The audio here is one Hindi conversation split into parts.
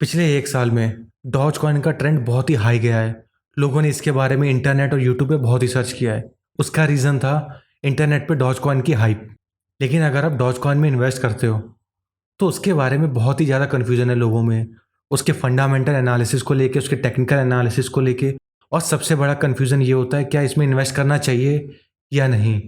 पिछले एक साल में डॉज कॉइन का ट्रेंड बहुत ही हाई गया है। लोगों ने इसके बारे में इंटरनेट और यूट्यूब पे बहुत ही सर्च किया है। उसका रीज़न था इंटरनेट पे डॉज कॉइन की हाइप। लेकिन अगर आप डॉज कॉइन में इन्वेस्ट करते हो तो उसके बारे में बहुत ही ज़्यादा कन्फ्यूज़न है लोगों में। उसके फंडामेंटल एनालिसिस को लेके, उसके टेक्निकल एनालिसिस को लेके, और सबसे बड़ा कन्फ्यूज़न ये होता है क्या इसमें इन्वेस्ट करना चाहिए या नहीं।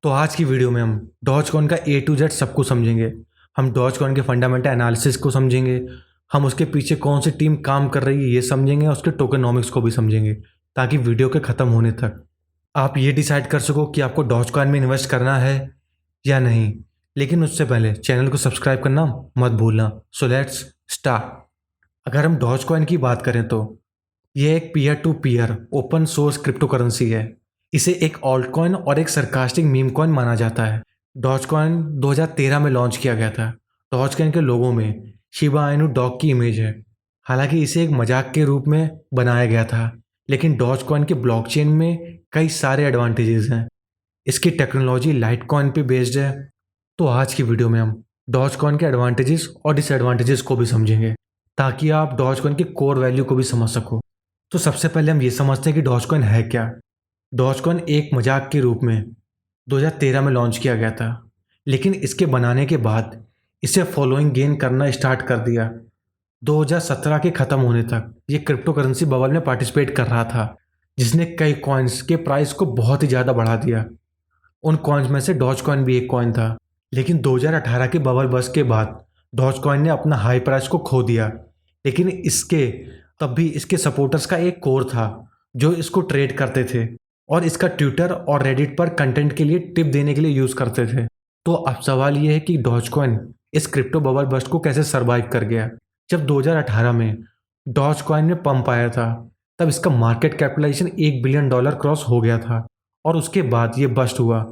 तो आज की वीडियो में हम डॉज कॉइन का ए टू जेड सब कुछ समझेंगे। हम डॉज कॉइन के फंडामेंटल एनालिसिस को समझेंगे, हम उसके पीछे कौन सी टीम काम कर रही है ये समझेंगे, और उसके टोकेनॉमिक्स को भी समझेंगे, ताकि वीडियो के ख़त्म होने तक आप ये डिसाइड कर सको कि आपको डॉज कॉइन में इन्वेस्ट करना है या नहीं। लेकिन उससे पहले चैनल को सब्सक्राइब करना मत भूलना। So let's start. अगर हम डॉज कॉइन की बात करें तो ये एक peer to peer open source crypto currency है। इसे एक ऑल्ट कॉइन और एक सरकास्टिक मीम कॉइन माना जाता है। डॉज कॉइन 2013 में लॉन्च किया गया था। डॉज कॉइन के लोगों में शिबा इनू डॉग की इमेज है। हालांकि इसे एक मजाक के रूप में बनाया गया था, लेकिन डॉज कॉइन के ब्लॉकचेन में कई सारे एडवांटेजेस हैं। इसकी टेक्नोलॉजी लाइट कॉइन पे बेस्ड है। तो आज की वीडियो में हम डॉज कॉइन के एडवांटेजेस और डिसएडवांटेजेस को भी समझेंगे, ताकि आप डॉज कॉइन की कोर वैल्यू को भी समझ सको। तो सबसे पहले हम ये समझते हैं कि डॉज कॉइन है क्या। डॉज कॉइन एक मजाक के रूप में 2013 में लॉन्च किया गया था, लेकिन इसके बनाने के बाद इसे फॉलोइंग गेन करना स्टार्ट कर दिया। 2017 के ख़त्म होने तक ये क्रिप्टो करेंसी बबल में पार्टिसिपेट कर रहा था, जिसने कई कॉइन्स के प्राइस को बहुत ही ज़्यादा बढ़ा दिया। उन कॉइन्स में से डॉज कॉइन भी एक कॉइन था। लेकिन 2018 के बबल बस्ट के बाद डॉज कॉइन ने अपना हाई प्राइस को खो दिया। लेकिन तब भी इसके सपोर्टर्स का एक कोर था जो इसको ट्रेड करते थे और इसका ट्विटर और रेडिट पर कंटेंट के लिए टिप देने के लिए यूज़ करते थे। तो अब सवाल ये है कि डॉज कॉइन इस क्रिप्टो बबल बस्ट को कैसे सरवाइव कर गया। जब 2018 में डॉज कॉइन में पंप आया था, तब इसका मार्केट कैपिटलाइजेशन $1 बिलियन क्रॉस हो गया था, और उसके बाद ये बस्ट हुआ,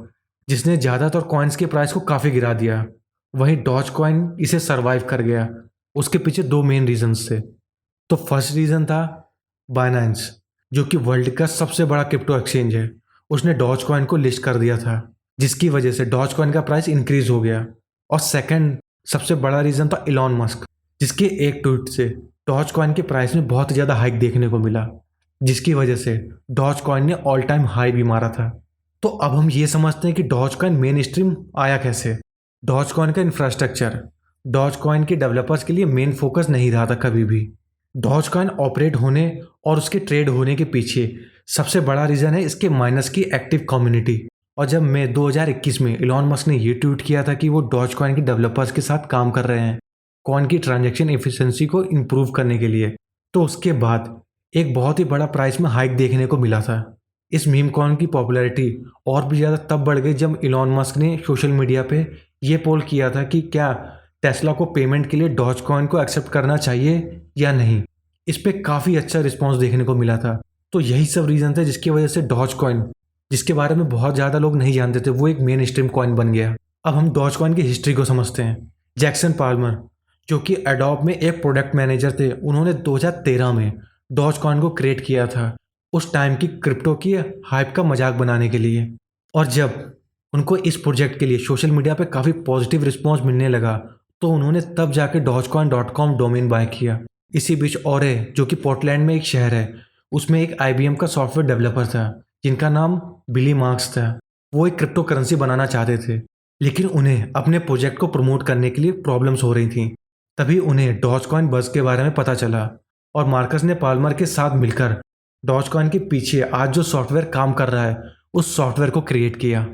जिसने ज़्यादातर कॉइन्स के प्राइस को काफ़ी गिरा दिया। वहीं डॉज कॉइन इसे सरवाइव कर गया। उसके पीछे दो मेन रीजंस थे। तो फर्स्ट रीज़न था बाइनेंस, जो कि वर्ल्ड का सबसे बड़ा क्रिप्टो एक्सचेंज है। उसने डॉज कॉइन को लिस्ट कर दिया था, जिसकी वजह से डॉज कॉइन का प्राइस इंक्रीज हो गया। और सेकंड सबसे बड़ा रीज़न था इलॉन मस्क, जिसके एक ट्वीट से डॉज कॉइन के प्राइस में बहुत ज़्यादा हाइक देखने को मिला, जिसकी वजह से डॉज कॉइन ने ऑल टाइम हाई भी मारा था। तो अब हम ये समझते हैं कि डॉज कॉइन मेन स्ट्रीम आया कैसे। डॉज कॉइन का इंफ्रास्ट्रक्चर डॉज कॉइन के डेवलपर्स के लिए मेन फोकस नहीं रहा था कभी भी। डॉज कॉइन ऑपरेट होने और उसके ट्रेड होने के पीछे सबसे बड़ा रीज़न है इसके माइनर्स की एक्टिव कम्युनिटी। और जब मई 2021 में इलॉन मस्क ने ये ट्वीट किया था कि वो डॉज कॉइन के डेवलपर्स के साथ काम कर रहे हैं कॉइन की ट्रांजैक्शन एफिशिएंसी को इम्प्रूव करने के लिए, तो उसके बाद एक बहुत ही बड़ा प्राइस में हाइक देखने को मिला था। इस मीम कॉइन की पॉपुलैरिटी और भी ज़्यादा तब बढ़ गई जब इलॉन मस्क ने सोशल मीडिया पे ये पोल किया था कि क्या टेस्ला को पेमेंट के लिए डॉज कॉइन को एक्सेप्ट करना चाहिए या नहीं। इस पे काफ़ी अच्छा रिस्पॉन्स देखने को मिला था। तो यही सब रीज़न थे जिसकी वजह से डॉज कॉइन, जिसके बारे में बहुत ज़्यादा लोग नहीं जानते थे, वो एक मेन स्ट्रीम कॉइन बन गया। अब हम डॉज कॉइन की हिस्ट्री को समझते हैं। जैक्सन पाल्मर, जो कि एडोब में एक प्रोडक्ट मैनेजर थे, उन्होंने 2013 में डॉज कॉइन को क्रिएट किया था, उस टाइम की क्रिप्टो की हाइप का मजाक बनाने के लिए। और जब उनको इस प्रोजेक्ट के लिए सोशल मीडिया पे काफ़ी पॉजिटिव रिस्पॉन्स मिलने लगा, तो उन्होंने तब जाके dogecoin.com डोमेन बाय किया। इसी बीच ओरे, जो कि पोर्टलैंड में एक शहर है, उसमें एक IBM का सॉफ्टवेयर डेवलपर था जिनका नाम बिली मार्क्स था। वो एक क्रिप्टो करेंसी बनाना चाहते थे, लेकिन उन्हें अपने प्रोजेक्ट को प्रमोट करने के लिए प्रॉब्लम्स हो रही थी। तभी उन्हें डॉजकॉइन बज़ के बारे में पता चला, और मार्कस ने पाल्मर के साथ मिलकर डॉजकॉइन के पीछे आज जो सॉफ्टवेयर काम कर रहा है उस सॉफ्टवेयर को क्रिएट किया।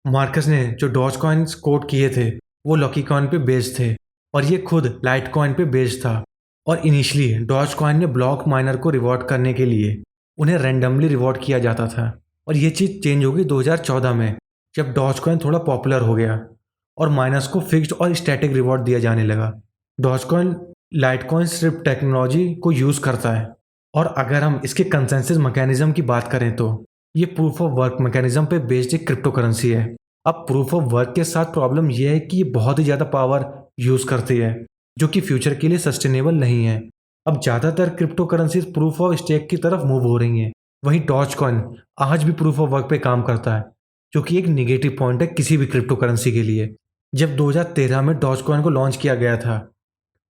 मार्कस ने जो डॉजकॉइन कोड किए थे वो लकी कॉइन पे बेस्ड थे, और ये खुद लाइट कॉइन पे बेस्ड था। और इनिशियली डॉज कॉइन ने ब्लॉक माइनर को रिवॉर्ड करने के लिए उन्हें रैंडमली रिवॉर्ड किया जाता था। और ये चीज़ चेंज हो गई 2014 में, जब डॉज कॉइन थोड़ा पॉपुलर हो गया और माइनर्स को फिक्स्ड और स्टैटिक रिवॉर्ड दिया जाने लगा। Dogecoin Litecoin scrypt technology को यूज़ करता है। और अगर हम इसके कंसेंसस मैकेनिज्म की बात करें तो ये प्रूफ ऑफ वर्क मैकेनिज्म पे बेस्ड एक क्रिप्टो करेंसी है। अब प्रूफ ऑफ वर्क के साथ प्रॉब्लम यह है कि ये बहुत ही ज़्यादा पावर यूज़ करती है, जो कि फ्यूचर के लिए सस्टेनेबल नहीं है। अब ज़्यादातर crypto currencies proof of stake की तरफ मूव हो रही हैं। वहीं डॉज कॉइन आज भी प्रूफ ऑफ वर्क पे काम करता है, जो कि एक निगेटिव पॉइंट है किसी भी क्रिप्टो करेंसी के लिए। जब 2013 में डॉज कॉइन को लॉन्च किया गया था,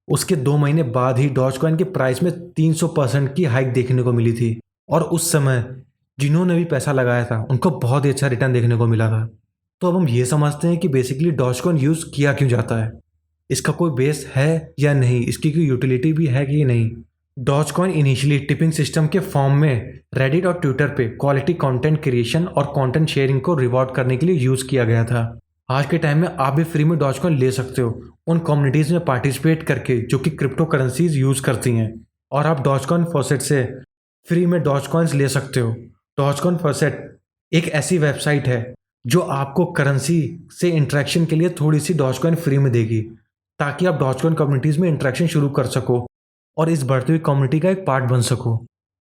उसके 2 महीने बाद ही डॉज कॉइन के प्राइस में 300% की हाइक देखने को मिली थी और उस समय जिन्होंने भी पैसा लगाया था उनको बहुत ही अच्छा रिटर्न देखने को मिला था। तो अब हम ये समझते हैं कि बेसिकली डॉज कॉइन यूज़ किया क्यों जाता है, इसका कोई बेस है या नहीं, इसकी कोई यूटिलिटी भी है कि नहीं। Dogecoin initially tipping system के फॉर्म में रेडिट और ट्विटर पे क्वालिटी कंटेंट क्रिएशन और कंटेंट शेयरिंग को रिवॉर्ड करने के लिए यूज़ किया गया था। आज के टाइम में आप भी फ्री में डॉज कॉइन ले सकते हो उन कम्युनिटीज़ में पार्टिसिपेट करके जो कि क्रिप्टो करेंसीज यूज़ करती हैं, और आप डॉज कॉइन फॉसेट से फ्री में डॉज कॉइन्स ले सकते हो। डॉज कॉइन फॉसेट एक ऐसी वेबसाइट है जो आपको करेंसी से इंटरेक्शन के लिए थोड़ी सी डॉज कॉइन फ्री में देगी, ताकि आप डॉज कॉइन कम्युनिटीज़ में इंटरेक्शन शुरू कर सको और इस बढ़ती हुई कम्युनिटी का एक पार्ट बन सको।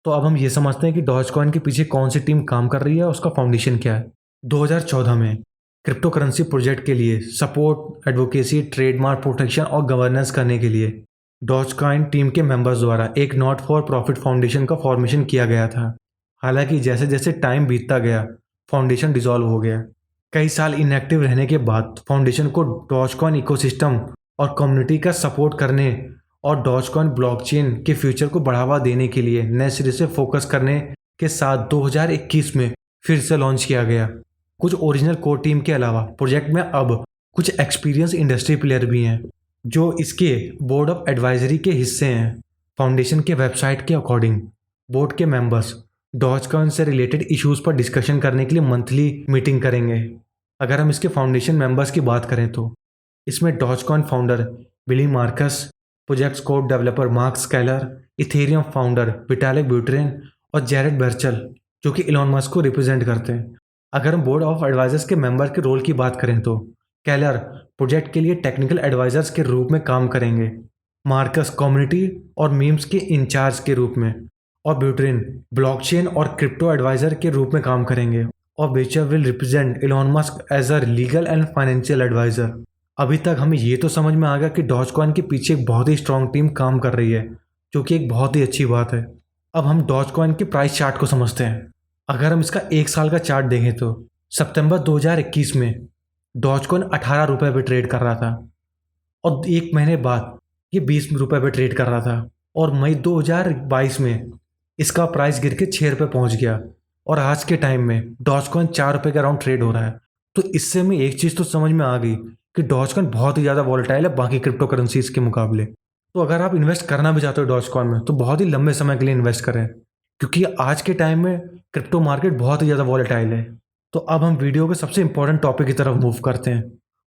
तो अब हम ये समझते हैं कि डॉज कॉइन के पीछे कौन सी टीम काम कर रही है, उसका फाउंडेशन क्या है। 2014 में क्रिप्टो करेंसी प्रोजेक्ट के लिए सपोर्ट, एडवोकेसी, ट्रेडमार्क प्रोटेक्शन और गवर्नेंस करने के लिए डॉज कॉइन टीम के मेंबर्स द्वारा एक नॉट फॉर प्रॉफिट फाउंडेशन का फॉर्मेशन किया गया था। हालांकि जैसे जैसे टाइम बीतता गया फाउंडेशन डिसॉल्व हो गया। कई साल इनएक्टिव रहने के बाद फाउंडेशन को डॉज कॉइन इकोसिस्टम और कम्युनिटी का सपोर्ट करने और डॉज कॉइन ब्लॉकचेन के फ्यूचर को बढ़ावा देने के लिए नए सिरे से फोकस करने के साथ 2021 में फिर से लॉन्च किया गया। कुछ ओरिजिनल कोर टीम के अलावा प्रोजेक्ट में अब कुछ एक्सपीरियंस इंडस्ट्री प्लेयर भी हैं जो इसके बोर्ड ऑफ एडवाइजरी के हिस्से हैं। फाउंडेशन के वेबसाइट के अकॉर्डिंग बोर्ड के मेंबर्स डॉज कॉइन से रिलेटेड इश्यूज पर डिस्कशन करने के लिए मंथली मीटिंग करेंगे। अगर हम इसके फाउंडेशन मेंबर्स की बात करें तो इसमें Dogecoin founder Billy Marcus, project code developer Mark Scaler, Ethereum founder Vitalik Buterin और जेरेड बर्चल जो कि इलॉन मस्क को रिप्रेजेंट करते हैं। अगर हम बोर्ड ऑफ एडवाइजर्स के मेंबर के रोल की बात करें तो कैलर प्रोजेक्ट के लिए टेक्निकल एडवाइजर्स के रूप में काम करेंगे, मार्कस कम्युनिटी और मीम्स के इंचार्ज के रूप में, और ब्यूटेरिन ब्लॉकचेन और क्रिप्टो एडवाइजर के रूप में काम करेंगे, और Birchall will represent Elon Musk as a legal and financial adviser. अभी तक हमें ये तो समझ में आ गया कि डॉज कॉइन के पीछे एक बहुत ही स्ट्रांग टीम काम कर रही है, जो कि एक बहुत ही अच्छी बात है। अब हम डॉज कॉइन के प्राइस चार्ट को समझते हैं। अगर हम इसका 1 साल का चार्ट देखें तो सितंबर 2021 में डॉज कॉइन 18 रुपये पे ट्रेड कर रहा था और 1 महीने बाद ये 20 रुपये पे ट्रेड कर रहा था, और मई 2022 में इसका प्राइस गिर के 6 रुपये पहुँच गया और आज के टाइम में डॉज कॉइन 4 रुपये के अराउंड ट्रेड हो रहा है। तो इससे हमें एक चीज़ तो समझ में आ गई कि डॉज कॉइन बहुत ही ज़्यादा वॉलेटाइल है बाकी क्रिप्टो करेंसीज के मुकाबले। तो अगर आप इन्वेस्ट करना भी चाहते हो डॉज कॉइन में तो बहुत ही लंबे समय के लिए इन्वेस्ट करें, क्योंकि आज के टाइम में क्रिप्टो मार्केट बहुत ही ज़्यादा वॉलेटाइल है। तो अब हम वीडियो के सबसे इंपॉर्टेंट टॉपिक की तरफ मूव करते हैं,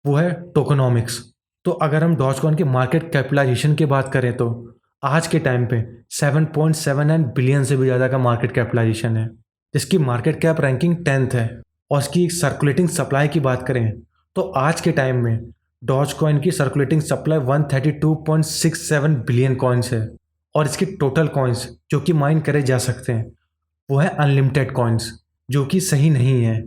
वो है टोकनॉमिक्स। तो अगर हम डॉज कॉइन के मार्केट कैपिटलाइजेशन की बात करें तो आज के टाइम पे 7.79 बिलियन से भी ज़्यादा का मार्केट कैपिटलाइजेशन है, जिसकी मार्केट कैप रैंकिंग 10th है। और इसकी सर्कुलेटिंग सप्लाई की बात करें तो आज के टाइम में डॉज कॉइन की सर्कुलेटिंग सप्लाई 132.67 बिलियन कॉइन्स है, और इसके टोटल कॉइन्स जो कि माइन करे जा सकते हैं वो है अनलिमिटेड कॉइन्स, जो कि सही नहीं है,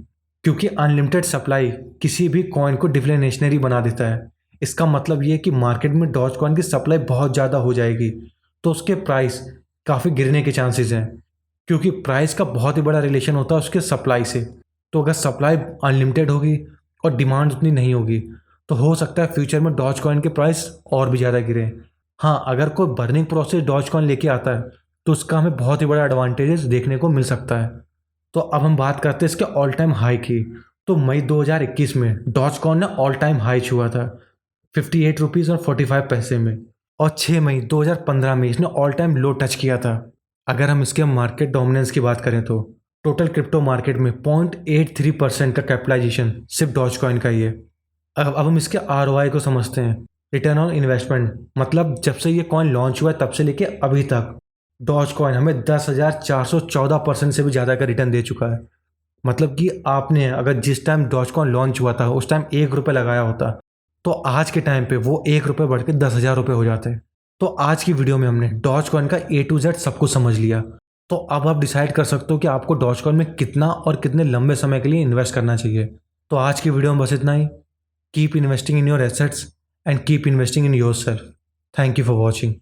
क्योंकि अनलिमिटेड सप्लाई किसी भी कॉइन को डिफ्लेशनरी बना देता है। इसका मतलब ये है कि मार्केट में डॉज कॉइन की सप्लाई बहुत ज़्यादा हो जाएगी तो उसके प्राइस काफ़ी गिरने के चांसेस हैं, क्योंकि प्राइस का बहुत ही बड़ा रिलेशन होता है उसके सप्लाई से। तो अगर सप्लाई अनलिमिटेड होगी और डिमांड उतनी नहीं होगी तो हो सकता है फ्यूचर में डॉज कॉइन के प्राइस और भी ज़्यादा गिरे। हाँ, अगर कोई बर्निंग प्रोसेस डॉज कॉइन लेके आता है तो उसका हमें बहुत ही बड़ा एडवांटेजेस देखने को मिल सकता है। तो अब हम बात करते हैं इसके ऑल टाइम हाई की। तो मई 2021 में डॉज कॉइन ने ऑल टाइम हाई छुआ था 58 रुपीज़ और 45 पैसे में, और 6 मई 2015 में इसने ऑल टाइम लो टच किया था। अगर हम इसके मार्केट डोमिनेंस की बात करें तो टोटल क्रिप्टो मार्केट में 0.83% का कैपिटलाइजेशन सिर्फ डॉज कॉइन का ही है। अब हम इसके ROI को समझते हैं, रिटर्न ऑन इन्वेस्टमेंट। मतलब जब से ये कॉइन लॉन्च हुआ है तब से लेके अभी तक डॉज कॉइन हमें 10,414% से भी ज़्यादा का रिटर्न दे चुका है। मतलब कि आपने अगर जिस टाइम डॉज कॉइन लॉन्च हुआ था उस टाइम 1 रुपये लगाया होता तो आज के टाइम पे वो 1 रुपये बढ़ के 10,000 रुपये हो जाते। तो आज की वीडियो में हमने डॉज कॉइन का A to Z सब कुछ समझ लिया। तो अब आप डिसाइड कर सकते हो कि आपको डॉज कॉइन में कितना और कितने लंबे समय के लिए इन्वेस्ट करना चाहिए। तो आज की वीडियो में बस इतना ही। Keep investing in your assets and keep investing in yourself. Thank you for watching.